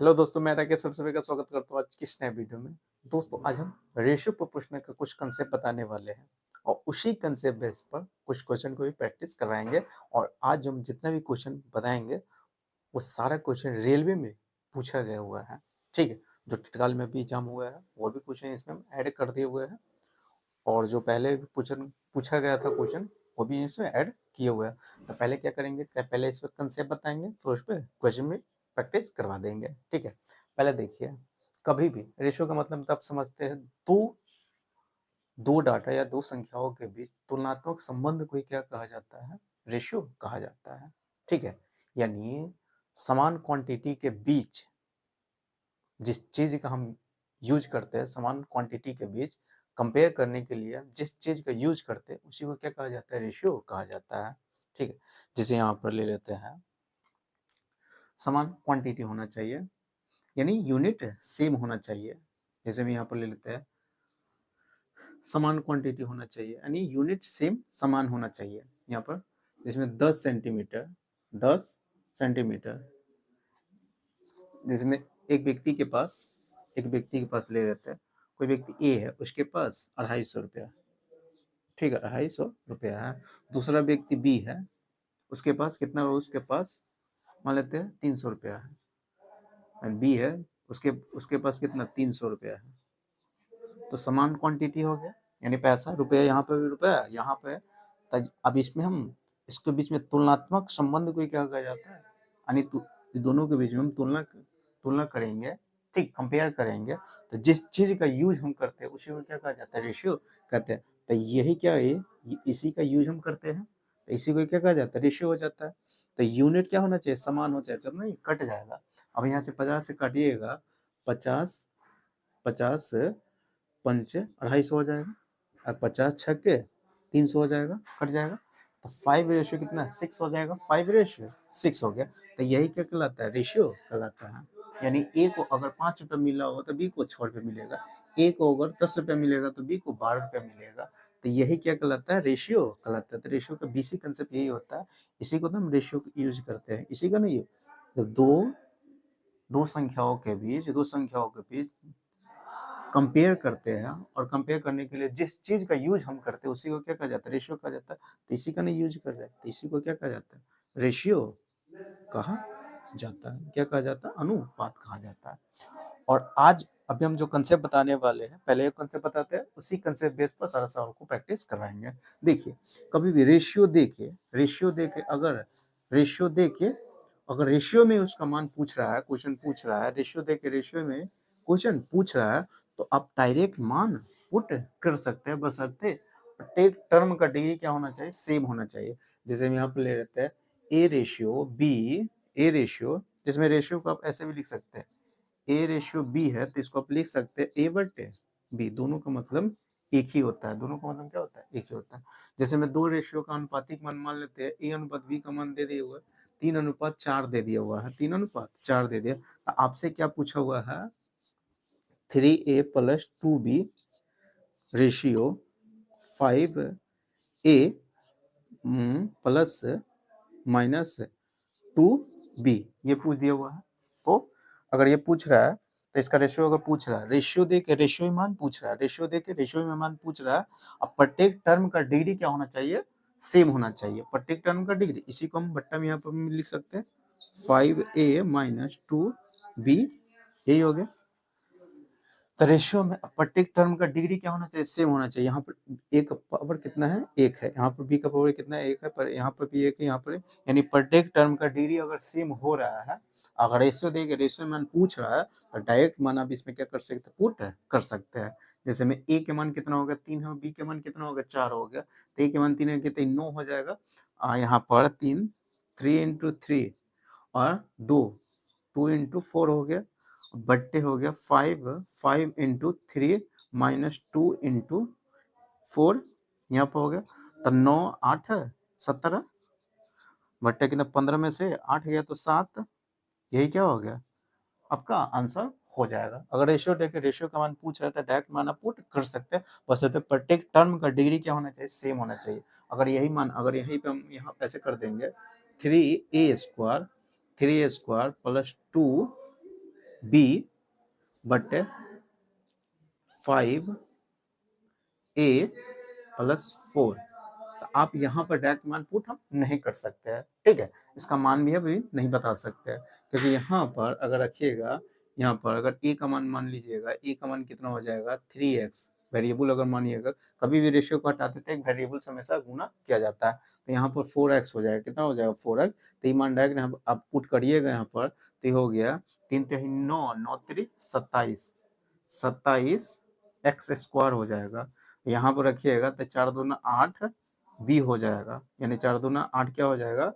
Hello दोस्तों, मैं राकेश सब सभी का स्वागत करता हूँ आज की इस नए वीडियो में। दोस्तों, आज हम रेशियो प्रोपोर्शन का कुछ कंसेप्ट बताने वाले हैं और उसी कंसेप्ट बेस पर कुछ क्वेश्चन को भी प्रैक्टिस करवाएंगे। और आज हम जितना भी क्वेश्चन बताएंगे वो सारा क्वेश्चन रेलवे में पूछा गया हुआ है। ठीक है, जो टिटकाल में भी एग्जाम हुआ है वो भी क्वेश्चन इसमें हम ऐड कर दिए हुए हैं, और जो पहले भी पूछा गया था क्वेश्चन वो भी इसमें ऐड किए हुए हैं। तो पहले क्या करेंगे, पहले इस पर कंसेप्ट बताएंगे, फिर उस पर क्वेश्चन में प्रैक्टिस करवा देंगे। ठीक है, पहले देखिए, कभी भी रेशियो का मतलब तब समझते हैं दो दो डाटा या दो संख्याओं के बीच तुलनात्मक संबंध को ही क्या कहा जाता है, रेशियो कहा जाता है। ठीक है, यानी समान क्वांटिटी के बीच जिस चीज का हम यूज करते हैं, समान क्वांटिटी के बीच कंपेयर करने के लिए जिस चीज का यूज करते हैं उसी को क्या कहा जाता है, रेशियो कहा जाता है। ठीक है, जिसे यहाँ पर ले लेते हैं, समान क्वांटिटी होना चाहिए यानी यूनिट सेम होना चाहिए। जैसे हम यहाँ पर ले लेते हैं, समान क्वांटिटी होना चाहिए यानी यूनिट सेम समान होना चाहिए। यहाँ पर जिसमें 10 सेंटीमीटर, 10 सेंटीमीटर, जिसमें एक व्यक्ति के पास ले लेते हैं, कोई व्यक्ति ए है, उसके पास 250 रुपया। ठीक है, 250 रुपया है। दूसरा व्यक्ति बी है, उसके पास कितना, उसके पास मान लेते हैं 300 रुपया है। बी है, उसके उसके पास कितना, 300 रुपया है। तो समान क्वांटिटी हो गया, यानी पैसा, रुपया यहाँ पे भी रुपया यहाँ पे। अब इसमें हम इसके बीच में तुलनात्मक संबंध को क्या कहा जाता है, यानी दोनों के बीच में हम तुलना करेंगे। ठीक, कंपेयर करेंगे, तो जिस चीज का यूज हम करते हैं उसी को क्या कहा जाता है, रेशियो कहते हैं। तो यही क्या है, इसी का यूज हम करते हैं, तो इसी को क्या कहा जाता है, रेशियो हो जाता है। तो यूनिट क्या होना चाहिए, समान हो जाए, जब नहीं कट जाएगा। अब यहाँ से 50 से काटिएगा, 50 50 पंच 250 हो जाएगा, और 50 छक्के 300 हो जाएगा, कट जाएगा। तो 5 रेशियो कितना, 6 हो जाएगा, 5 रेशियो 6 हो गया। तो यही क्या कहलाता है, रेशियो कहलाता है। यानी ए को अगर 5 रुपये मिला हो तो बी को 6 रुपये मिलेगा, ए को अगर 10 रुपये मिलेगा तो बी को 12 रुपये मिलेगा। तो यही क्या कहलाता है, रेशियो कहलाता है। तो रेशियो का बेसिक कंसेप्ट यही होता है, इसी को तो हम रेशियो यूज करते हैं। इसी का नहीं, जब दो संख्याओं के बीच कंपेयर करते हैं, और कंपेयर करने के लिए जिस चीज का यूज हम करते हैं उसी को क्या कहा जाता है, रेशियो कहा जाता है। तो इसी का नहीं यूज कर रहे हैं, तो इसी को क्या कहा जाता है, रेशियो कहा जाता है। क्या कहा जाता है, अनुपात कहा जाता है। और आज अभी हम जो कंसेप्ट बताने वाले हैं, पहले एक कंसेप्ट बताते हैं, उसी कंसेप्ट बेस पर सारा सवाल को प्रैक्टिस करवाएंगे। देखिए, कभी भी रेशियो देके अगर रेशियो में उसका मान पूछ रहा है, क्वेश्चन पूछ रहा है, रेशियो देके रेशियो में क्वेश्चन पूछ रहा है, तो आप डायरेक्ट मान पुट कर सकते हैं, बशर्ते प्रत्येक टर्म का डिग्री क्या होना चाहिए, सेम होना चाहिए। जैसे हम यहाँ पे ले लेते हैं ए रेशियो, जिसमें रेशियो को आप ऐसे भी लिख सकते हैं, ए रेशियो बी है, तो इसको आप लिख सकते हैं ए बटे बी। दोनों का मतलब एक ही होता है, दोनों का मतलब क्या होता है, एक ही होता है। जैसे मैं दो रेशियो का अनुपातिक मान मान लेते हैं, ए अनुपात बी का मान दे दिया हुआ है 3:4 दे दिया हुआ है, 3:4 दे दिया। तो आपसे क्या पूछा हुआ है, 3a + 2b ratio 5a plus minus 2b, ये पूछ दिया हुआ है। तो अगर ये पूछ रहा है तो इसका रेशियो अगर पूछ रहा है, रेशियो दे के रेशियो में मान पूछ रहा है, रेशियो दे के रेशियो में मान पूछ रहा है। अब प्रत्येक टर्म का डिग्री क्या होना चाहिए, सेम होना चाहिए, प्रत्येक टर्म का डिग्री। इसी को हम बट्टा में यहाँ पर लिख सकते हैं, 5a - 2b, यही हो गया। तो रेशियो में प्रत्येक टर्म का डिग्री क्या होना चाहिए, सेम होना चाहिए। यहाँ पर ए का पावर कितना है, एक है, यहाँ पर बी का पावर कितना है, एक है, पर यहाँ पर भी एक है, यहाँ पर, यानी प्रत्येक टर्म का डिग्री अगर सेम हो रहा है, अगर रेशियो देके रेशियो मान पूछ रहा है, तो डायरेक्ट मान आप इसमें क्या कर सकते हैं, पुट कर सकते हैं। जैसे में ए के मान कितना होगा, 3 है, बी के मान कितना होगा, 4 हो गया। तो ए के मान 3 है, कितने, 9 हो जाएगा। यहाँ पर 3 × 3 और 2 हो गया, बट्टे हो गया 5 × 3 - 2 × 4, यहाँ पर हो गया। तो 9 8 17, बट्टे कितना, 15 में से 8 गया तो 7, यही क्या हो गया, आपका आंसर हो जाएगा। अगर रेशियो का मान पूछ रहा है तो डायरेक्ट मान आप पुट कर सकते हैं, बस प्रत्येक टर्म का डिग्री क्या होना चाहिए, सेम होना चाहिए। अगर यही पे हम यहाँ ऐसे कर देंगे, 3a² + 2 बी बटे 5 ए प्लस 4। तो आप यहाँ पर डायरेक्ट मान पुट हम नहीं कर सकते हैं, ठीक है। इसका मान भी अभी नहीं बता सकते हैं, क्योंकि यहाँ पर अगर रखिएगा, यहाँ पर अगर ए का मान लीजिएगा, ए का मान कितना हो जाएगा 3x। वेरिएबल अगर मानिएगा, कभी भी रेशियो को हटाते थे एक वेरिएबल से हमेशा गुना किया जाता है, तो यहाँ पर 4x हो जाएगा। कितना हो जाएगा 4x। तो ये मान डायरेक्ट आप पुट करिएगा यहाँ पर, तो ये हो गया 3 3 9 9 3 27 27 एक्स स्क्वायर हो जाएगा। यहाँ पर रखिएगा तो 4 दूना 8 बी हो जाएगा, यानी 4 दूना 8 क्या हो जाएगा,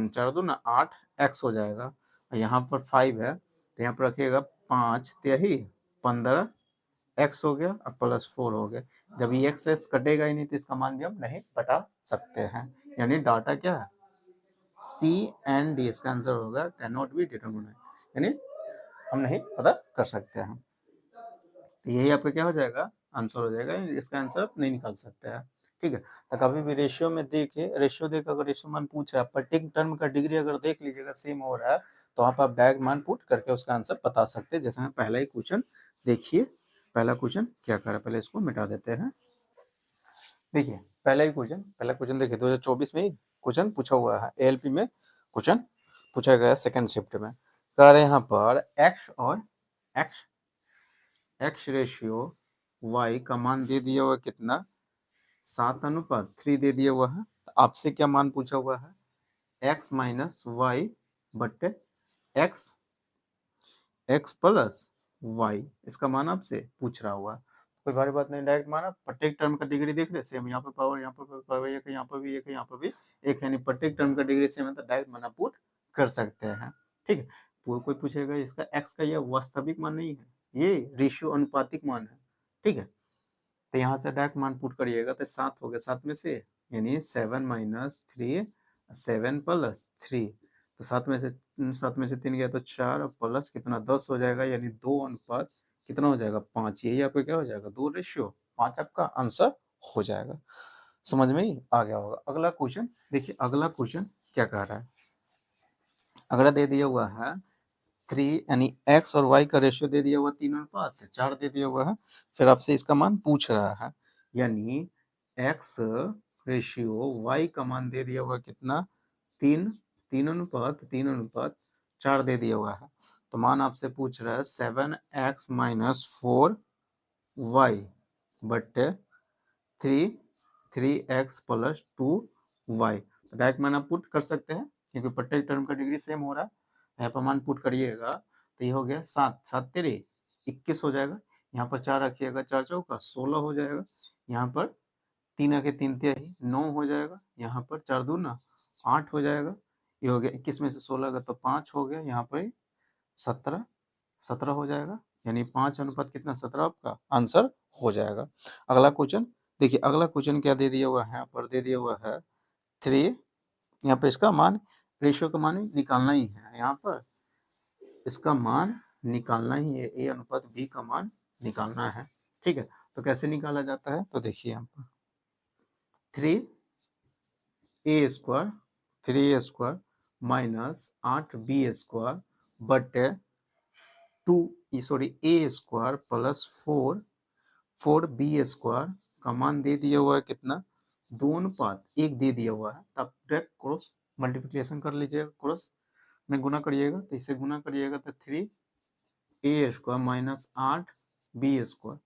4 दूना 8 एक्स हो जाएगा। यहाँ पर 5 है, तो यहाँ पर रखिएगा 5 3 15 एक्स हो गया और प्लस 4 हो गया। जब ये एक्स एक्स कटेगा ही नहीं तो इसका मान भी हम नहीं बता सकते हैं, यानी डाटा क्या है सी एंड डी। इसका आंसर होगा कैन नॉट बी डिटरमिन्ड, यानी हम नहीं पता कर सकते हैं। तो यही आपका क्या हो जाएगा आंसर हो जाएगा, इसका आंसर आप नहीं निकाल सकते हैं, ठीक है। तो कभी भी रेशियो में देखिए, रेशियो देख अगर रेशियो मान पूछ रहा है, प्रत्येक टर्म का डिग्री अगर देख लीजिएगा सेम हो रहा है, तो आप डायरेक्ट मान पुट करके उसका आंसर बता सकते हैं। जैसे मैं पहला ही क्वेश्चन देखिए, पहला क्वेश्चन क्या कर रहा है, पहले इसको मिटा देते हैं। देखिए पहला क्वेश्चन देखिए 2024 में ही क्वेश्चन पूछा हुआ है, एएलपी में क्वेश्चन पूछा गया है सेकंड शिफ्ट में। कह रहे यहाँ पर एक्स और एक्स रेशियो वाई का मान दे दिया हुआ कितना 7:3 दे दिया हुआ है। तो आपसे क्या मान पूछा हुआ है x माइनस वाई बटे एक्स प्लस वाई, इसका मान आपसे पूछ रहा हुआ। कोई भारी बात नहीं, डायरेक्ट माना प्रत्येक टर्म का डिग्री देख रहे सेम, यहाँ पर पावर, यहाँ पर पावर एक है, यहाँ पर भी एक है, यहाँ पर भी एक है, यानी प्रत्येक टर्म का डिग्री सेम है, तो डायरेक्ट माना पुट कर सकते हैं, ठीक है। कोई पूछेगा इसका x का यह वास्तविक मान नहीं है, ये रेशियो अनुपातिक मान है, ठीक है। तो यहाँ से डायरेक्ट मान पुट करिएगा तो 7 हो गया, 7 में से यानी 7 माइनस 3 7 प्लस 3, तो 7 में से 3 गया तो 4 प्लस कितना 10 हो जाएगा, यानी 2 अनुपात कितना हो जाएगा 5। यही आपका क्या हो जाएगा 2 रेशियो 5 आपका आंसर हो जाएगा। समझ में ही आ गया होगा। अगला क्वेश्चन देखिए, अगला क्वेश्चन क्या कह रहा है, अगला दे दिया हुआ है 3 यानी x और y का रेशियो दे दिया हुआ 3:4 दे दिया हुआ है। फिर आपसे इसका मान पूछ रहा है, यानी x रेशियो y का मान दे दिया हुआ कितना 3:4 दे दिया हुआ है। तो मान आपसे पूछ रहा है 7x माइनस 4y बटे 3x प्लस 2y। तो डायरेक्ट मान आप पुट कर सकते हैं, क्योंकि प्रत्येक टर्म का डिग्री सेम हो रहा है। यहाँ पर मान पुट करिएगा तो ये हो गया 7 7 तेरे 21 हो जाएगा। यहाँ पर 4 रखिएगा, 4 चौका 16 हो जाएगा। यहाँ पर 3 आके 3 तिहाई 9 हो जाएगा। यहाँ पर 4 दूना 8 हो जाएगा। ये हो गया 21 में से 16 का तो 5 हो गया। यहाँ पर 17 हो जाएगा, यानी 5 अनुपात कितना 17 आपका आंसर हो जाएगा। अगला क्वेश्चन देखिए, अगला क्वेश्चन क्या दे दिया हुआ है, यहाँ पर दे दिया हुआ है 3, यहाँ पर इसका मान रेशियो का मान निकालना ही है, यहाँ पर इसका मान निकालना ही है, ए अनुपात बी का मान निकालना है, ठीक है। तो कैसे निकाला जाता है, तो देखिए यहाँ पर 3a स्क्वायर माइनस 8b² बटे 2 a स्क्वायर प्लस 4b² का मान दे दिया हुआ है कितना 2:1 दे दिया हुआ है। तब डायरेक्ट क्रॉस मल्टीप्लिकेशन कर लीजिएगा, क्रॉस में गुना करिएगा, तो इसे गुना करिएगा तो 3a² माइनस 8b²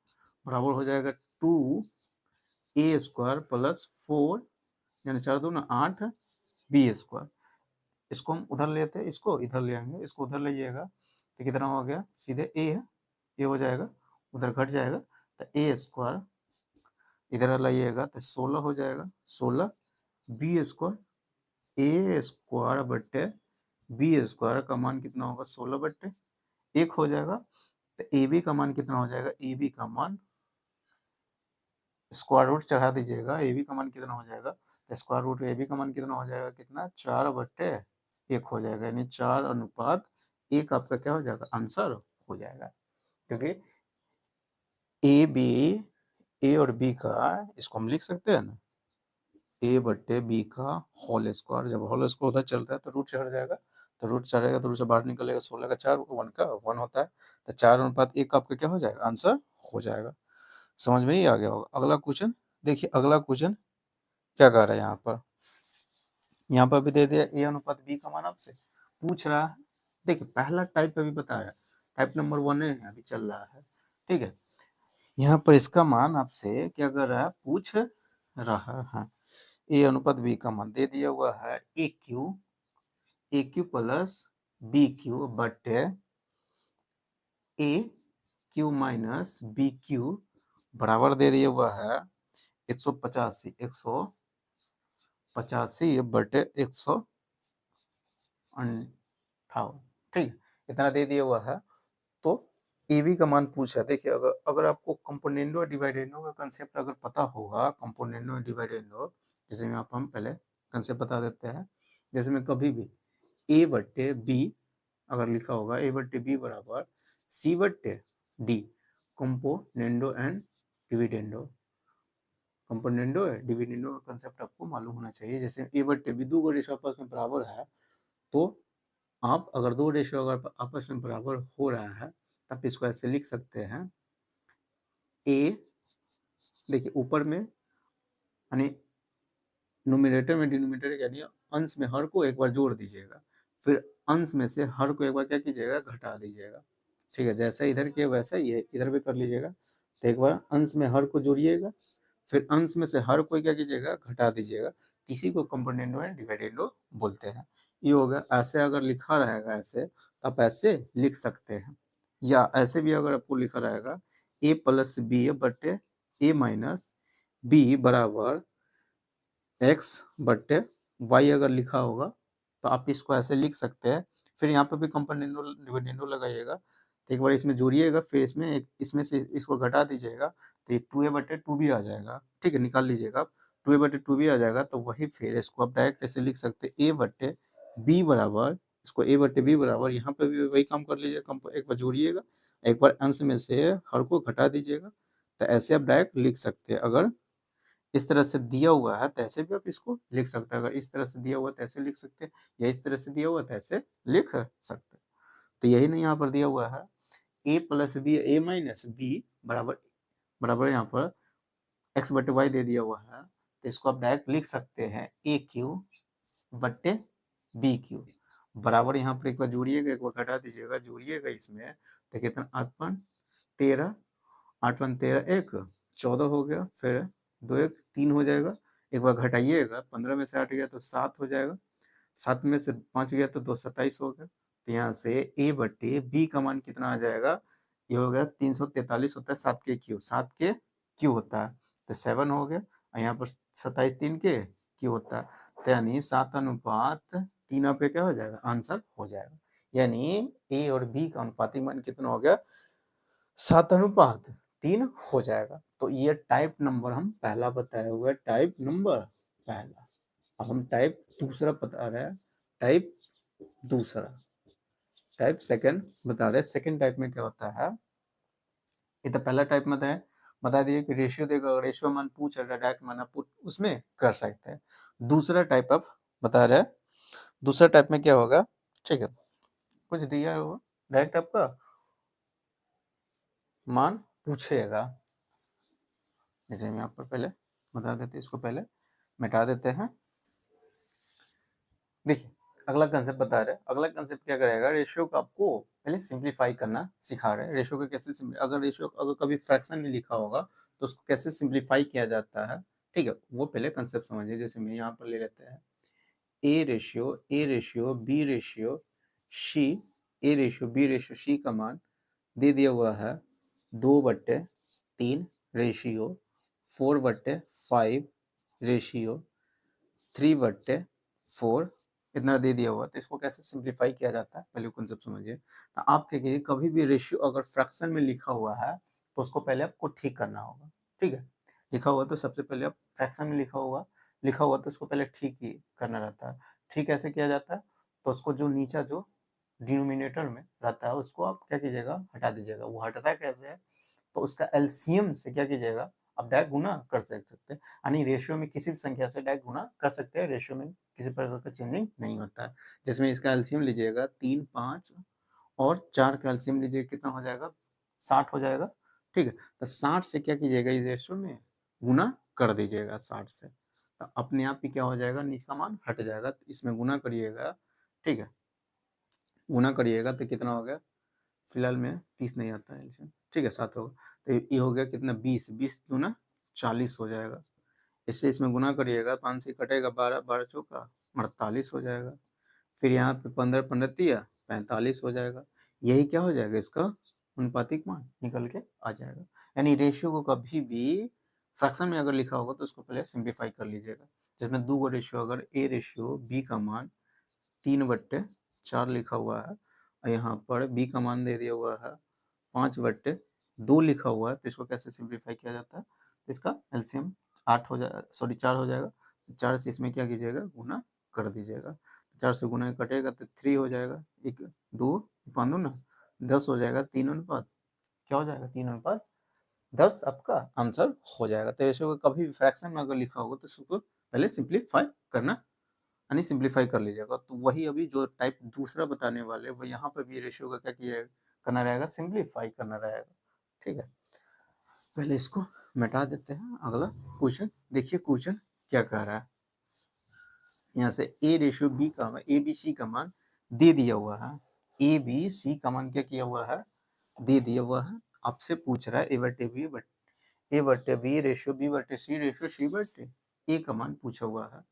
बराबर हो जाएगा 2a² प्लस 4 यानी 4 दूना 8b²। इसको हम उधर लेते हैं, इसको इधर ले आएंगे, इसको उधर ले तो कितना हो गया, सीधे a है, ये हो जाएगा, उधर घट जाएगा तो a² इधर लाइएगा तो 16 हो जाएगा, 16b² a² बट्टे b² का मान कितना होगा 16 बट्टे 1 हो जाएगा। तो ए बी का मान कितना हो जाएगा, ए बी का मान स्क्वायर रूट चढ़ा दीजिएगा, ए बी का मान कितना हो जाएगा, तो स्क्वायर रूट ए बी का मान कितना हो जाएगा, कितना 4/1 हो जाएगा, यानी 4:1 आपका क्या हो जाएगा आंसर हो जाएगा। क्योंकि ए बी ए और बी का इसको हम लिख सकते हैं ना a/b का होल स्क्वायर, जब होल स्क्वायर उधर चलता है तो रूट चढ़ जाएगा, तो रूट 4 रहेगा तो रूट से बाहर निकलेगा 16 का 4 1 का 1 होता है, तो 4:1 आपका क्या हो जाएगा, आंसर हो जाएगा। समझ में ही आ गया होगा। अगला क्वेश्चन देखिए, अगला क्वेश्चन क्या कह रहा है यहाँ पर भी दे दिया ए अनुपात बी का मान आपसे पूछ रहा है। देखिए पहला टाइप अभी बता रहा है, टाइप नंबर 1 है अभी चल रहा है, ठीक है। यहाँ पर इसका मान आपसे क्या कर रहा है, पूछ रहा है। ए अनुपात बी का मान दे दिया हुआ है ए क्यू प्लस बी क्यू बटे ए क्यू माइनस बी क्यू बराबर दे दिया हुआ है 185 बटे 158, ठीक है, इतना दे दिया हुआ है। तो ए बी का मान पूछा। देखिए अगर आपको कंपोनेंडो और डिवाइडेंडो का कंसेप्ट अगर पता होगा, कंपोनेंडो और डिवाइडेंडो, जैसे में आप हम पहले कंसेप्ट बता देते हैं। जैसे में कभी भी ए बट्टे बी अगर लिखा होगा, ए बट्टे बी बराबर सी बट्टे D, componendo and dividendo. Componendo है डिविडेंडो का कंसेप्ट आपको मालूम होना चाहिए। जैसे ए बट्टे बी, दो रेशो आपस में बराबर है, तो आप अगर दो रेशो अगर आपस में बराबर हो रहा है तब इसको ऐसे लिख सकते हैं ए, देखिए ऊपर में यानी न्यूमरेटर में डिनोमिनेटर यानी अंश में हर को एक बार जोड़ दीजिएगा, फिर अंश में से हर को एक बार क्या कीजिएगा, घटा दीजिएगा, ठीक है। जैसा इधर किया वैसा ये इधर भी कर लीजिएगा। तो एक बार अंश में हर को जोड़िएगा, फिर अंश में से हर कोई क्या कीजिएगा, घटा दीजिएगा। इसी को कंपोनेंडो एंड डिवाइडेंडो बोलते हैं। ये होगा। ऐसे अगर लिखा रहेगा ऐसे तो आप ऐसे लिख सकते हैं, या ऐसे भी अगर आपको लिखा रहेगा ए प्लस बी बटे ए माइनस बी बराबर एक्स बटे वाई अगर लिखा होगा तो आप इसको ऐसे लिख सकते हैं। फिर यहाँ पर भी कंपोनेंडो डिविडेंडो लगाइएगा, तो एक बार इसमें जोड़िएगा, फिर इसमें से इसको घटा दीजिएगा, तो ये 2a बटे 2b आ जाएगा, ठीक है, निकाल लीजिएगा आप। 2a बटे 2b आ जाएगा, तो वही फिर इसको आप डायरेक्ट ऐसे लिख सकते हैं ए बटे बी बराबर, इसको ए बटे बी बराबर, यहाँ पे भी वही काम कर लीजिएगा, एक बार जोड़िएगा, एक बार अंश में से हर को घटा दीजिएगा, तो ऐसे आप डायरेक्ट लिख सकते हैं। अगर इस तरह से दिया हुआ है तो ऐसे भी आप इसको लिख सकते हैं, अगर इस तरह से दिया हुआ है तो ऐसे लिख सकते हैं, या इस तरह से दिया हुआ है तो ऐसे लिख सकते हैं। तो यही नहीं यहाँ पर दिया हुआ है ए प्लस बी ए माइनस बी बराबर बराबर यहाँ पर एक्स बटे वाई दे दिया हुआ है, तो इसको आप डायरेक्ट लिख सकते हैं ए क्यू बटे बी क्यू बराबर, यहाँ पर एक बार जोड़िएगा, एक बार घटा दीजिएगा, जोड़िएगा इसमें तो कितना 8 13 8 13 1 14 हो गया, फिर 2 1 3 हो जाएगा, एक बार घटाइएगा, 15 में से 8 गया तो 7 हो जाएगा, 7 में से 5 गया तो 2 27 हो गया। तो यहाँ से ए बटे बी का मान कितना आ जाएगा, ये हो गया 343 होता है, 7 के क्यू होता है, तो 7 हो गया, और यहाँ पर 27 3 के क्यू होता है, तो यानी 7:3 आपका क्या हो जाएगा, आंसर हो जाएगा। यानी ए और बी का अनुपातिक मान कितना हो गया, 7:3 हो जाएगा। तो ये टाइप नंबर हम पहला बताए हुए, टाइप नंबर पहला। अब हम टाइप दूसरा बता रहे हैं, टाइप दूसरा, टाइप सेकंड बता रहे हैं। सेकंड टाइप में क्या होता है, ये तो पहला टाइप में है, बता दिए कि रेशियो देगा, रेशियो मान पूछ रहा है, डायरेक्ट मान आप उसमें कर सकते हैं। दूसरा टाइप अब बता रहे हैं, दूसरा टाइप में क्या होगा, ठीक है, कुछ दिया होगा, डायरेक्ट आपका मान पूछेगा। जैसे हम यहाँ पर पहले बता देते, इसको पहले मिटा देते हैं। देखिए अगला कंसेप्ट बता रहे हैं, अगला कंसेप्ट क्या करेगा, रेशियो को आपको पहले सिंप्लीफाई करना सिखा रहे हैं। रेशियो को कैसे अगर रेशियो अगर कभी फ्रैक्शन में लिखा होगा तो उसको कैसे सिंप्लीफाई किया जाता है, ठीक है, वो पहले कंसेप्ट समझिए। जैसे मैं यहाँ पर ले लेते हैं A ratio B ratio C, A ratio B ratio C का मान दे दिया हुआ है 2/3 रेशियो 4/5 रेशियो 3/4 इतना दे दिया हुआ। तो इसको कैसे सिंप्लीफाई किया जाता है पहले कॉन्सेप्ट समझिए। तो आप क्या कीजिए, कभी भी रेशियो अगर फ्रैक्शन में लिखा हुआ है तो उसको पहले आपको ठीक करना होगा, ठीक है। लिखा हुआ तो सबसे पहले आप फ्रैक्शन में लिखा हुआ तो उसको पहले ठीक ही करना रहता है। ठीक कैसे किया जाता है, तो उसको जो नीचा जो डिनोमिनेटर में रहता है उसको आप क्या कीजिएगा, हटा दीजिएगा। वो हटता कैसे है, तो उसका एलसीएम से क्या कीजिएगा, आप डायरेक्ट गुना कर सकते हैं, यानी रेशियो में किसी भी संख्या से डायरेक्ट गुना कर सकते हैं, रेशियो में किसी प्रकार का चेंजिंग नहीं होता है। जिसमें इसका एलसीएम लीजिएगा 3, 5 और 4 का एलसीएम लीजिए कितना हो जाएगा, 60 हो जाएगा। ठीक है, तो 60 से क्या कीजिएगा, इस रेशियो में गुना कर दीजिएगा 60 से, तो अपने आप ही क्या हो जाएगा, नीचे का मान हट जाएगा। तो इसमें गुना करिएगा, ठीक है, गुना करिएगा तो कितना हो गया, फिलहाल में 30 नहीं आता है एलसीएम, ठीक है, 7 होगा। तो ये हो गया कितना, 20, 20 दूना 40 हो जाएगा। इससे इसमें गुना करिएगा, 5 से कटेगा 12, 12 चौका 48 हो जाएगा। फिर यहाँ पे 15, 15 तिया 45 हो जाएगा। यही क्या हो जाएगा, इसका अनुपातिक मान निकल के आ जाएगा। यानी रेशियो को कभी भी फ्रैक्शन में अगर लिखा होगा तो उसको पहले सिंप्लीफाई कर लीजिएगा। जिसमें दो रेशियो, अगर ए रेशियो बी का मान 3/4 लिखा हुआ है और यहाँ पर बी का मान दे दिया हुआ है 5/2 लिखा हुआ है, तो इसको कैसे सिंप्लीफाई किया जाता है, तो इसका एलसीएम 8 हो जाएगा, सॉरी 4 हो जाएगा। 4 से इसमें क्या कीजिएगा, गुना कर दीजिएगा। 4 से गुना कटेगा तो 3 हो जाएगा, 1 2 5 ना 10 हो जाएगा, 3 अनुपात क्या हो जाएगा, 3/10 आपका आंसर हो जाएगा। तो रेशियो को कभी भी फ्रैक्शन में अगर लिखा होगा तो उसको पहले सिंप्लीफाई करना, यानी सिंप्लीफाई कर लीजिएगा। तो वही अभी जो टाइप दूसरा बताने वाले वो यहाँ पर भी रेशियो का क्या किया करना रहेगा, सिंप्लीफाई करना रहेगा। ठीक है, पहले इसको मिटा देते हैं। अगला क्वेश्चन देखिए, क्वेश्चन क्या कह रहा है। यहाँ से ए रेशियो बी का, ए बी सी का मान दे दिया हुआ है। ए बी सी का मान क्या किया हुआ है, दे दिया हुआ है। आपसे पूछ रहा है ए बटे बी रेशियो बी बटे सी रेशियो सी बटे ए का मान पूछा हुआ है।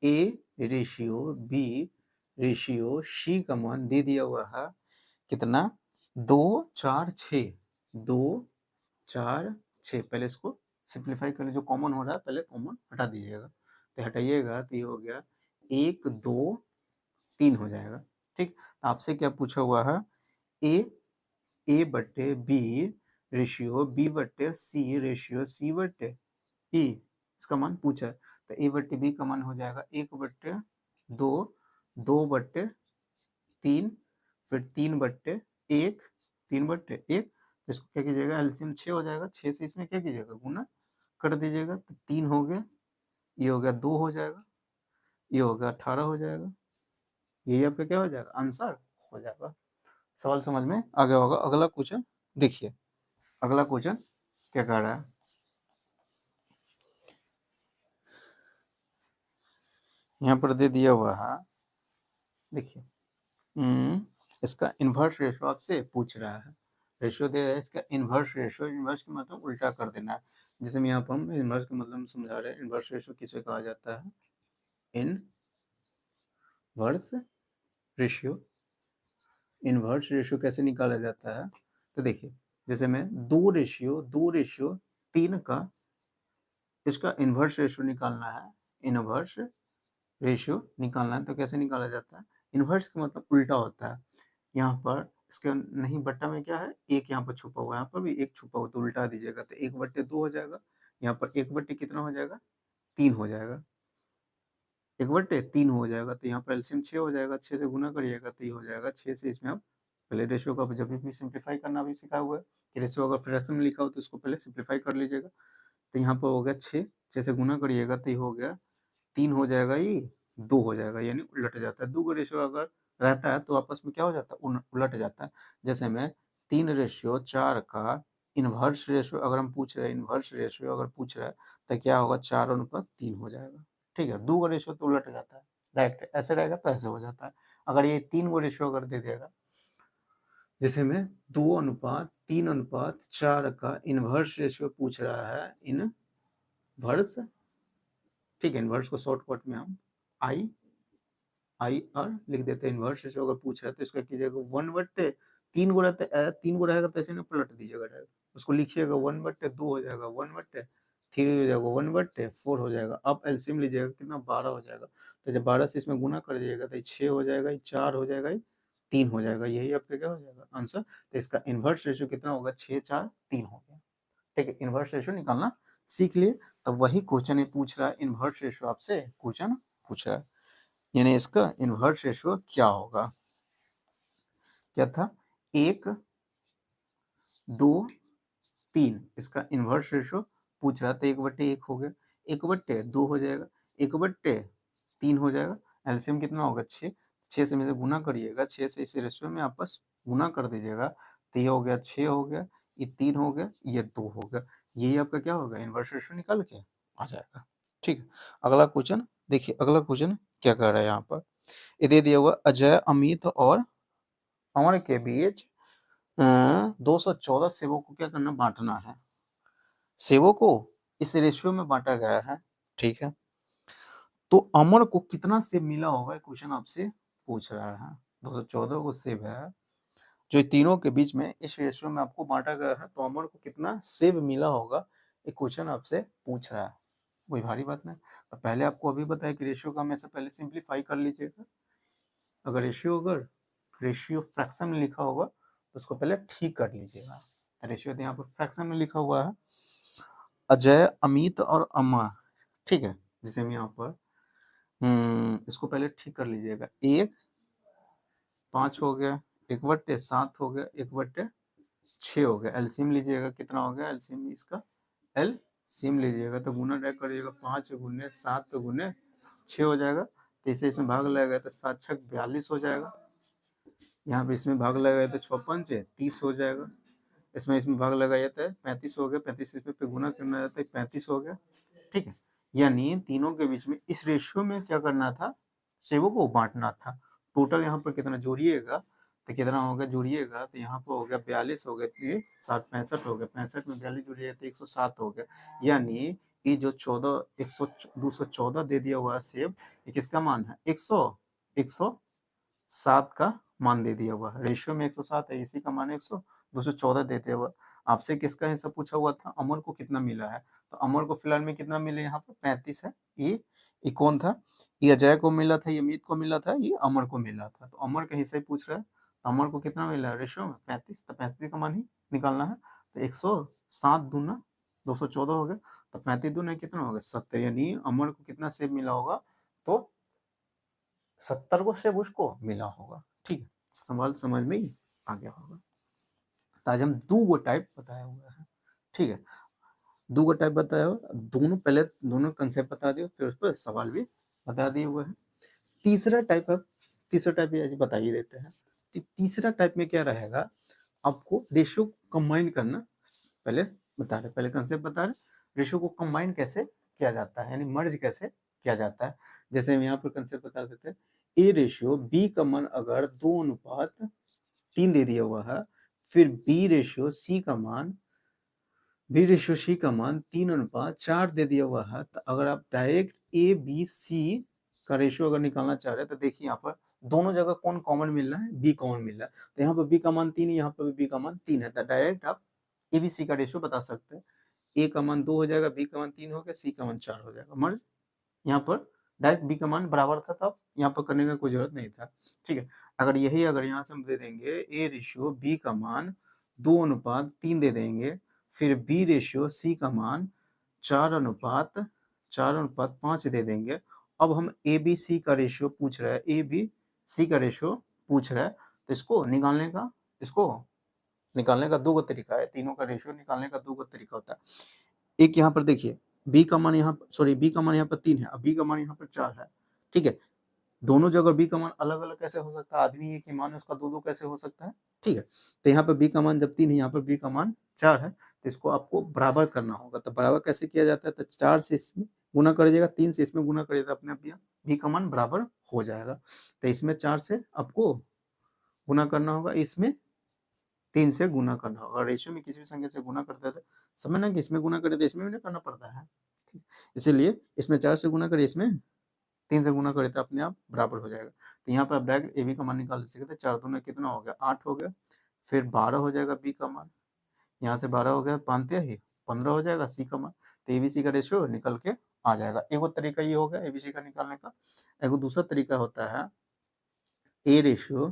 A ratio B ratio C का मान दे दिया हुआ है कितना, 2 4 6, 2 4 6। पहले इसको सिंप्लीफाई कर लीजिए, जो कॉमन हो रहा है पहले कॉमन हटा दीजिएगा। तो हटाइएगा तो ये हो गया 1 2 3 हो जाएगा। ठीक, आपसे क्या पूछा हुआ है, ए बटे बी रेशियो बी बटे सी रेशियो सी बटे ई, इसका मान पूछा है। तो ए बटे बी का मान हो जाएगा 1/2, 2/3, फिर 3/1, 3/1। तो इसको क्या कीजिएगा, एलसीएम 6 हो जाएगा। 6 से इसमें क्या कीजिएगा, गुना कर दीजिएगा। तो 3 हो गया, ये हो गया 2 हो जाएगा, ये हो गया 18 हो जाएगा। यही आपका क्या हो जाएगा, आंसर हो जाएगा। सवाल समझ में आ गया होगा। अगला क्वेश्चन देखिए, अगला क्वेश्चन क्या कह रहा है। यहाँ पर दे दिया हुआ है, देखिए, इसका इन्वर्स रेशो आपसे पूछ रहा है। रेशो दे रहा है, इसका इन्वर्स रेशो, इन्वर्स का मतलब उल्टा कर देना है। जैसे मैं यहाँ पर हम इन्वर्स का मतलब समझा रहे हैं। इन्वर्स रेशो किसे कहा जाता है, इनवर्स रेशियो। इन्वर्स रेशियो कैसे निकाला जाता है, तो देखिए, जैसे मैं दो रेशियो 3 का इसका इन्वर्स रेशियो निकालना है, इन्वर्स रेशियो निकालना है, तो कैसे निकाला जाता है, इन्वर्स का मतलब उल्टा होता है। यहाँ पर इसके नहीं, बट्टा में क्या है, एक यहाँ पर छुपा हुआ है, यहाँ पर भी एक छुपा हुआ, तो उल्टा दीजिएगा तो 1/2 हो जाएगा। यहाँ पर 1/, कितना हो जाएगा, 3 हो जाएगा। 1/3 हो जाएगा। तो यहाँ पर एलसीएम 6 हो जाएगा। 6 से गुना करिएगा तो ये हो जाएगा 6 से इसमें आप पहले रेशियो का जब भी सिंप्लीफाई करना भी सिखा हुआ है कि रेशियो अगर फ्रैक्शन में लिखा हो तो इसको पहले सिंप्लीफाई कर लीजिएगा। तो यहाँ पर हो गया 6, 6 से गुना करिएगा तो ये हो गया 3 हो जाएगा, ये 2 हो जाएगा, यानी उलट जाता है। 2 का रेशियो अगर रहता है तो आपस में क्या हो जाता है, उलट जाता है। जैसे में 3/4 का इन्वर्स रेशियो अगर हम पूछ रहे हैं, इन्वर्स रेशियो अगर पूछ रहा है तो क्या होगा, 4/3 हो जाएगा। ठीक है, 2 का रेशियो तो उलट जाता है, डायरेक्ट ऐसे रहेगा तो ऐसे हो जाता है। अगर ये 3 का रेशियो अगर दे देगा, जैसे में 2/3/4 का इन्वर्स रेशियो पूछ रहा है, इनवर्स, ठीक है, इन्वर्स को शॉर्टकट में हम आई आर लिख देते हैं। इन्वर्स रेशियो अगर पूछ रहा है तो इसका कीजिएगा 1/3 गो रहता है, 3 गो रहेगा तो ऐसे ना पलट दीजिएगा डायरेक्ट, उसको लिखिएगा 1/2 हो जाएगा, 1/3 हो जाएगा, 1/4 हो जाएगा। अब एलसीएम लीजिएगा कितना, 12 हो जाएगा। तो जब 12 से इसमें गुना कर दीजिएगा तो 6 हो जाएगा, 4 हो जाएगा, 3 हो जाएगा। यही आपका क्या हो जाएगा, आंसर। तो इसका इन्वर्स रेशियो कितना होगा, 6 4 3 हो गया। ठीक है, इन्वर्स रेशियो निकालना सीख लिए। तो वही क्वेश्चन पूछ रहा है, इन्वर्स रेशियो आपसे क्वेश्चन पूछ रहा है, यानी इसका इन्वर्स रेशियो क्या होगा। क्या था, 1 2 3, इसका इन्वर्स रेशियो पूछ रहा था। 1/1 हो गया, 1/2 हो जाएगा, 1/3 हो जाएगा, एलसीएम कितना होगा 6, 6 से इसे गुना करिएगा, 6 से इस रेशियो में आपस गुना कर दीजिएगा, तो ये हो गया 6 हो गया, ये 3 हो गया, ये 2 हो गया, यही आपका क्या होगा इनवर्स रेशियो निकल के आ जाएगा। ठीक है, अगला क्वेश्चन देखिए, अगला क्वेश्चन क्या कर रहा है यहाँ पर, ये दे दिया हुआ अजय, अमित और अमर के बीच 214 सेवों को क्या करना, बांटना है। सेवों को इस रेशियो में बांटा गया है, ठीक है। तो अमर को कितना सेब मिला होगा, क्वेश्चन आपसे पूछ रहा है। 214 को सेब है जो तीनों के बीच में इस रेशियो में आपको बांटा गया है, तो अमर को कितना सेब मिला होगा, एक क्वेश्चन आपसे पूछ रहा है। कोई भारी बात नहीं, तो पहले आपको अभी बताया कि रेशियो का हमेशा पहले सिंप्लीफाई कर लीजिएगा। अगर रेशियो फ्रैक्शन में लिखा होगा तो उसको पहले ठीक कर लीजिएगा। रेशियो तो यहाँ पर फ्रैक्शन में लिखा हुआ है, अजय, अमित और अमर, ठीक है। जिसे हम यहाँ पर इसको पहले ठीक कर लीजिएगा। 1 5 हो गया, 1/7 हो गया, 1/6 हो गया। एलसीएम लीजिएगा, कितना हो गया एलसीएम इसका, एलसीएम लीजिएगा तो गुना क्या करिएगा, 5 गुने 7 गुने 6 हो जाएगा। तो इसे इसमें भाग लगेगा तो 7 6 42 हो जाएगा। यहाँ पे इसमें भाग लगाए तो 6 5 30 हो जाएगा। इसमें भाग लगाया तो 35 हो गया, 35 इसमें पे गुना करना जाता है 35 हो गया, ठीक है। यानी तीनों के बीच में इस रेशियो में क्या करना था, सेवों को बांटना था। टोटल यहाँ पर कितना जोड़िएगा तो कितना होगा, जोड़िएगा तो यहाँ पर हो गया 42 हो गया, ये 60 65 हो गया, 65 में 42 जोड़िएगा तो 107 हो गया। यानी ये जो 214 दे दिया हुआ सेब, ये किसका मान है, 107 का मान दे दिया हुआ है। रेशियो में 107 है, इसी का मान 214 देते हुआ। आपसे किसका हिस्सा पूछा हुआ था, अमर को कितना मिला है, तो अमर को फिलहाल में कितना मिले, यहाँ पर 35 है। ये कौन था, ये अजय को मिला था, ये अमित को मिला था, ये अमर को मिला था। तो अमर का हिस्सा ही पूछ रहा है, तो अमर को कितना मिला है रेशियो में 35, तो 35 का मान ही निकालना है। तो 107 दूना 214 हो गया, तो 35 दूना कितना हो गया 70। यानी अमर को कितना सेब मिला होगा, तो 70 को सेब उसको मिला होगा। ठीक है, सवाल समझ में ही आ गया होगा। तो आज हम दो टाइप बताया हुआ है, ठीक है, दो टाइप बताया हुआ, दोनों पहले दोनों कंसेप्ट बता दिए, फिर उस पर सवाल भी बता दिए हुए हैं। तीसरा टाइप आज बता ही देते हैं। तीसरा टाइप में क्या रहेगा, आपको रेशियो कंबाइन करना, पहले पहले कंसेप्ट बता रहे, रेशियो को कंबाइन कैसे किया जाता है, यानी मर्ज कैसे किया जाता है। जैसे हम यहाँ पर कंसेप्ट बता देते हैं, ए रेशियो बी का मान अगर 2:3 दे दिया हुआ है, फिर बी रेशियो सी का मान 3:4 दे दिया हुआ है, तो अगर आप डायरेक्ट ए बी सी का रेशियो अगर निकालना चाह रहे हैं, तो देखिए यहाँ पर दोनों जगह कौन कॉमन मिल रहा है, बी कॉमन मिल रहा है। तो यहाँ पर बी का मान 3 है, यहाँ पर बी का मान 3 है, तो डायरेक्ट आप ए बी सी का रेशियो बता सकते हैं। ए का मान 2 हो जाएगा, बी का मान 3 हो गया, सी का मान 4 हो जाएगा। मर्ज यहाँ पर डायरेक्ट बी का मान बराबर था, तब यहाँ पर करने का कोई जरूरत नहीं था। ठीक है, अगर यहाँ से हम दे देंगे ए रेशियो बी का मान 2:3 दे देंगे, फिर बी रेशियो सी का मान 4:5 दे देंगे। अब हम ए बी सी का रेशियो पूछ रहा है, ए बी सी का रेशियो पूछ रहा है, तो इसको निकालने का दो तरीका है, तीनों का रेशियो निकालने का दो तरीका होता है। एक यहाँ पर देखिए, बी का मान यहाँ पर 3 है, अब बी का मान यहाँ पर 4 है। ठीक है, दोनों जगह बी का मान अलग अलग कैसे हो सकता है, आदमी एक ही मान है उसका दो कैसे हो सकता है। ठीक है, तो यहाँ पर बी का मान जब 3 है, यहाँ पर बी का मान 4 है, तो इसको आपको बराबर करना होगा। तो बराबर कैसे किया जाता है, तो 4 से इसमें गुना करिएगा, 3 से इसमें गुना करिएगा, अपने आप यहाँ बी का मान बराबर हो जाएगा। तो इसमें 4 से आपको गुना करना होगा, इसमें 3 से गुना करना होगा। रेशियो में किसी भी संख्या से गुना करते थे, समझना कि इसमें गुना करे तो इसमें भी नहीं करना पड़ता है, इसीलिए इसमें 4 से गुना करे, इसमें 3 से गुना करे तो अपने आप बराबर हो जाएगा। तो यहाँ पर आप डायरेक्ट ए बी का मान निकाल सकते, 4 दूना कितना हो गया 8 हो गया, फिर 12 हो जाएगा बी का मान, यहाँ से 12 हो गया 5 ही 15 हो जाएगा सी का मान। तो एबीसी का रेशियो निकल के आ जाएगा। एक तरीका ये हो गया एबीसी का निकालने का। एक दूसरा तरीका होता है A ratio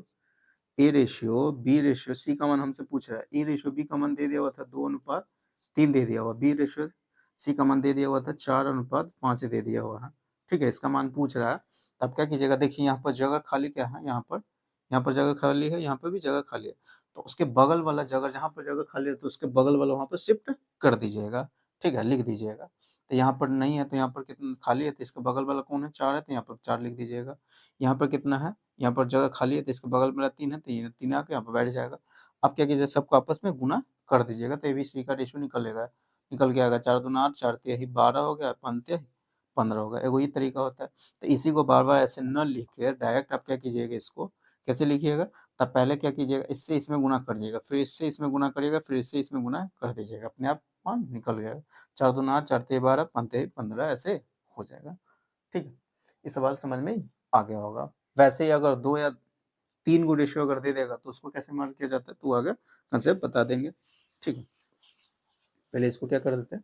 B ratio C का मान हमसे पूछ रहा है, ए रेशियो बी का मान दे दिया हुआ था 2:3 दे दिया हुआ, बी रेशियो सी का मान दे दिया हुआ था 4:5 दे दिया हुआ है। ठीक है, इसका मान पूछ रहा है, तब क्या कीजिएगा, देखिए यहाँ पर जगह खाली क्या है, यहाँ पर जगह खाली है, यहाँ पर भी जगह खाली है, तो उसके बगल वाला जगह, जहाँ पर जगह खाली है तो उसके बगल वाला वहाँ पर शिफ्ट कर दीजिएगा। ठीक है, लिख दीजिएगा। तो यहाँ पर नहीं है, तो यहाँ पर कितना खाली है, तो इसके बगल वाला कौन है, 4 है, तो यहाँ पर 4 लिख दीजिएगा। यहाँ पर कितना है, यहाँ पर जगह खाली है, तो इसके बगल वाला 3 है, तो ये 3 आके यहाँ पर बैठ जाएगा। अब क्या कीजिए, सबको आपस में गुना कर दीजिएगा, तो एबीसी का रेशियो निकल के आएगा। 4 दूना 8, 4 तिहाई 12 हो गया, 5 तिहाई 15 हो गया। एगो ये तरीका होता है। तो इसी को बार-बार ऐसे न लिख के डायरेक्ट आप क्या कीजिएगा, इसको कैसे लिखिएगा, तब पहले क्या कीजिएगा, इससे इसमें गुना कर दीजिएगा, फिर इससे इसमें गुना करिएगा, फिर इससे इसमें गुना कर दीजिएगा, अपने आप मान निकल गया। 4 दूना 8, 4 तिहाई 12, 5 तिहाई 15 ऐसे हो जाएगा। ठीक है, ये सवाल समझ में आ गया होगा। वैसे ही अगर 2 या 3 को रेशियो अगर दे देगा तो उसको कैसे मार्क किया जाता है, तो आगे कंसेप्ट बता देंगे। ठीक है, पहले इसको क्या कर देते हैं,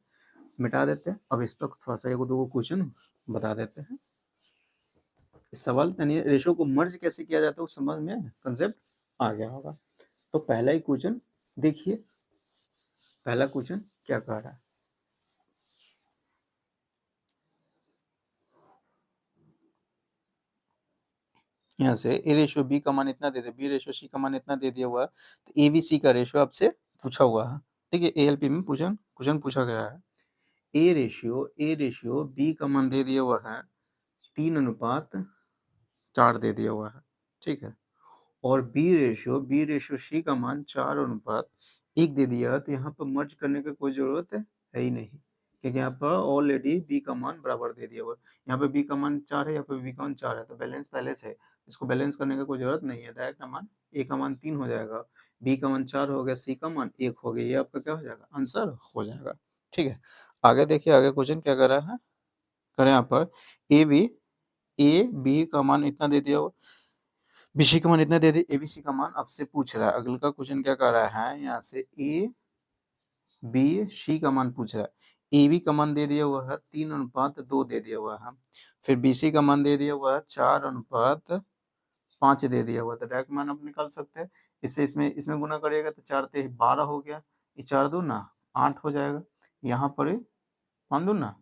मिटा देते हैं। अब इस पर थोड़ा सा 1-2 क्वेश्चन बता देते हैं। इस सवाल यानी रेशियो को मर्ज कैसे किया जाता है, उस समझ में कंसेप्ट आ गया होगा। तो पहला ही क्वेश्चन देखिए, पहला क्वेश्चन क्या कह रहा है। यहाँ से ए रेशियो बी का मान इतना दे दे, बी रेशियो सी का मान इतना दे दिया हुआ है, तो ए बी सी का रेशियो आपसे पूछा हुआ है। ठीक है, एएलपी में क्वेश्चन पूछा गया है। ए रेशियो बी का मान दे दिया हुआ है 3:4 दे दिया हुआ है। ठीक है, और बी रेशियो सी का मान 4:1 दे दिया है। तो यहाँ पर मर्ज करने की कोई जरूरत है ही नहीं, क्योंकि यहाँ पर ऑलरेडी बी का मान बराबर दे दिया हुआ है। यहाँ पे बी का मान 4 है, यहाँ पे बी का मान 4 है, तो बैलेंस पहले से है। इसको बैलेंस करने की कोई जरूरत नहीं है। डायरेक्ट मान ए का मान 3 हो जाएगा, बी का मान 4 हो गया, सी का मान 1 हो गया। ये आपका क्या हो जाएगा, आंसर हो जाएगा। ठीक है, आगे देखिए, आगे क्वेश्चन क्या कर रहा है। करें यहाँ पर ए बी का मान इतना दे दिया हुआ, बीसी का मान इतना दे दिया, एबीसी का मान आपसे पूछ रहा है। अगले का क्वेश्चन क्या कर रहा है, यहाँ से ए बी सी का मान पूछ रहा है। ए बी का मान दे दिया हुआ है 3:2 दे दिया हुआ है, फिर बी सी का मान दे दिया हुआ है 4:5 दे दिया हुआ है। तो डायरेक्ट मान आप निकाल सकते हैं। इससे इसमें इसमें गुना करिएगा तो 4 तिहाई 12 हो गया, ये 4 दूना 8 हो जाएगा, यहाँ पर 5 दूना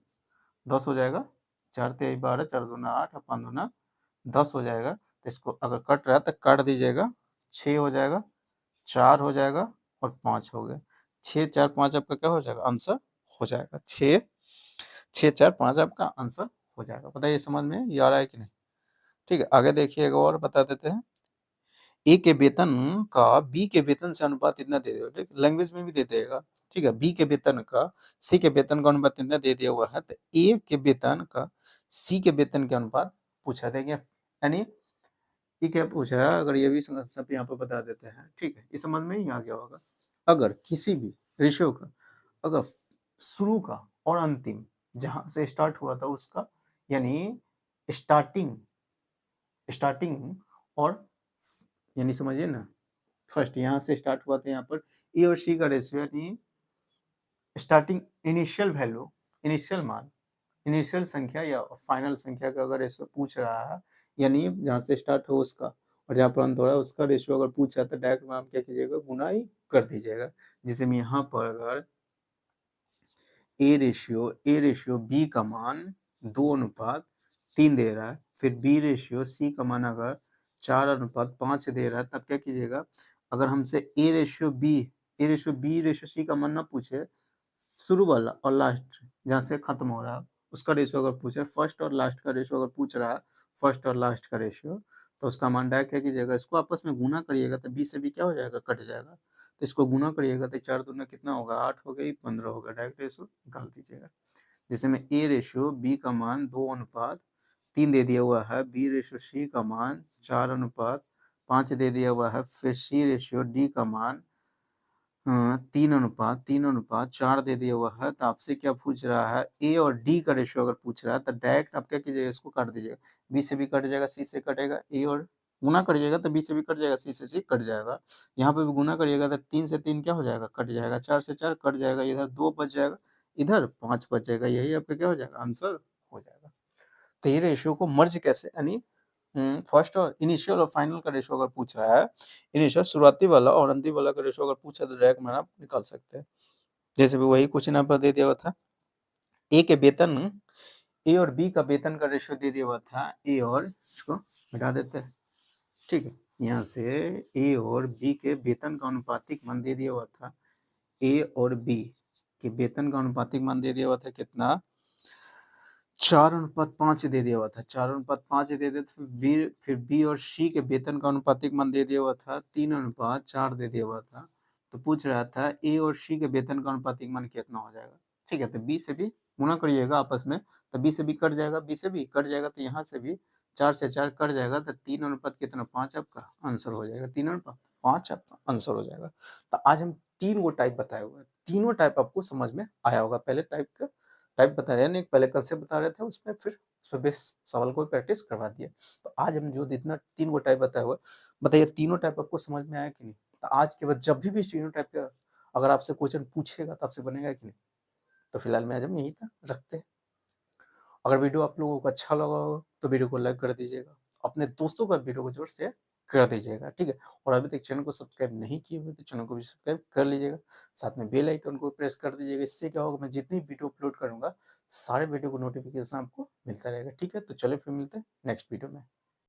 10 हो जाएगा। 4 तिहाई 12, 4 दूना 8 और 5 दूना 10 हो जाएगा। तो इसको अगर कट रहा है तो काट दीजिएगा, 6 हो जाएगा, 4 हो जाएगा और 5 हो गया। 6, 4, 5 आपका क्या हो जाएगा, आंसर हो जाएगा। 6, 4, 5 आपका आंसर हो जाएगा। बताइए समझ में ये आ रहा है कि नहीं। ठीक है, आगे देखिएगा और बता देते हैं। ए के वेतन का बी के वेतन से अनुपात इतना दे दिया, ठीक लैंग्वेज में भी दे देगा। ठीक है, बी के वेतन का सी के वेतन का अनुपात इतना दे दिया हुआ है, तो ए के वेतन का सी के वेतन के अनुपात पूछा देंगे। यानी ये क्या पूछ रहा है, अगर ये भी सब यहाँ पर बता देते हैं। ठीक है, इस समझ में ही आ गया होगा। अगर किसी भी रेशियो का अगर शुरू का और अंतिम जहां से स्टार्ट हुआ था उसका, यानी स्टार्टिंग स्टार्टिंग और यानी समझिए ना, फर्स्ट यहाँ से स्टार्ट हुआ था, यहाँ पर ए और सी का रेशियो यानी स्टार्टिंग इनिशियल वैल्यू, इनिशियल मान, इनिशियल संख्या या फाइनल संख्या का अगर रेशियो पूछ रहा है, यानी जहाँ से स्टार्ट हो उसका और जहाँ पर अंत हो रहा है उसका रेशियो अगर पूछा तो डायरेक्ट में आप क्या कीजिएगा, गुना ही कर दीजिएगा। जिसे मैं यहाँ पर अगर ए रेशियो बी का मान 2:3 दे रहा है, फिर बी रेशियो सी का मान अगर 4:5 दे रहा है, तब क्या कीजिएगा, अगर हमसे A ratio B ratio C का मान ना पूछे, शुरू वाला और लास्ट जहाँ से खत्म हो रहा है उसका रेशियो अगर पूछे, फर्स्ट और लास्ट का रेशियो अगर पूछ रहा है, फर्स्ट और लास्ट का रेशियो, तो उसका मान डायरेक्ट क्या कीजिएगा, इसको आपस में गुना करिएगा तो बी से बी क्या हो जाएगा, कट जाएगा। तो इसको गुना करिएगा तो 4 दूना कितना होगा, 8 हो गई, 15 होगा। डायरेक्ट रेशियो निकाल दीजिएगा। जैसे में ए रेशियो बी का मान 2:3 दे दिया हुआ है, बी रेशियो सी का मान 4:5 दे दिया हुआ है, फिर सी रेशियो डी का मान 3:4 दे दिया हुआ है। तो आपसे क्या पूछ रहा है, ए और डी का रेशियो अगर पूछ रहा है तो डायरेक्ट आप क्या कीजिएगा, इसको काट दीजिएगा। बी से भी कट जाएगा, सी से कटेगा, ए और गुना करिएगा तो बी से भी कट जाएगा, सी कट जाएगा। यहाँ पे भी गुना करिएगा तो 3 से 3 क्या हो जाएगा, कट जाएगा, 4 से 4 कट जाएगा, इधर 2 बच जाएगा, इधर 5 बच जाएगा। यही आपका क्या हो जाएगा, आंसर हो जाएगा। तो ये रेशियो को मर्ज कैसे, यानी फर्स्ट और इनिशियल और फाइनल का रेशियो अगर पूछ रहा है, इनिशियल शुरुआती वाला और अंतिम वाला का रेशियो अगर पूछा तो डायरेक्ट में आप निकाल सकते हैं। जैसे भी वही क्वेश्चन यहाँ पर दे दिया हुआ था, ए के वेतन, ए और बी का वेतन का रेशियो दे दिया हुआ था, ए और इसको मिटा देते हैं। ठीक है, यहाँ से ए और बी के वेतन का अनुपातिक मान दे दिया हुआ था, ए और बी के वेतन का अनुपातिक मान दे दिया हुआ था कितना, 4:5 दे दिया हुआ था, 4:5 दे दिया, तो फिर बी और सी के वेतन का अनुपातिक मान दे दिया हुआ था 3:4 दे दिया हुआ था। तो पूछ रहा था ए और सी के वेतन का अनुपातिक मान कितना हो जाएगा। ठीक है, तो बी से भी गुणा करिएगा आपस में, तो बी से बी कट जाएगा, बी से बी कट जाएगा, तो यहाँ से भी 4 से 4 कट जाएगा, तो 3:5 कितना 5 आपका आंसर हो जाएगा, 3:5 आपका आंसर हो जाएगा। तो आज हम 3 गो टाइप बताए हुए हैं, तीनों टाइप आपको समझ में आया होगा। पहले टाइप बता रहे हैं, नहीं पहले कल से बता रहे थे, उसमें फिर उसमें बेस सवाल को प्रैक्टिस करवा दिए। तो आज हम जो जितना 3 गो टाइप बताए हुए, बताइए तीनों टाइप आपको समझ में आया कि नहीं। तो आज के बाद जब भी इस तीनों टाइप का अगर आपसे क्वेश्चन पूछेगा तो आपसे बनेगा कि नहीं। तो फिलहाल में आज हम यही था रखते हैं। अगर वीडियो आप लोगों को अच्छा लगा हो तो वीडियो को लाइक कर दीजिएगा, अपने दोस्तों का वीडियो को जोर से कर दीजिएगा, ठीक है। और अभी तक चैनल को सब्सक्राइब नहीं किए हुए तो चैनल को भी सब्सक्राइब कर लीजिएगा, साथ में बेल आइकन को प्रेस कर दीजिएगा। इससे क्या होगा, मैं जितनी वीडियो अपलोड करूंगा सारे वीडियो को नोटिफिकेशन आपको मिलता रहेगा, ठीक है। तो चलिए फिर मिलते हैं नेक्स्ट वीडियो में।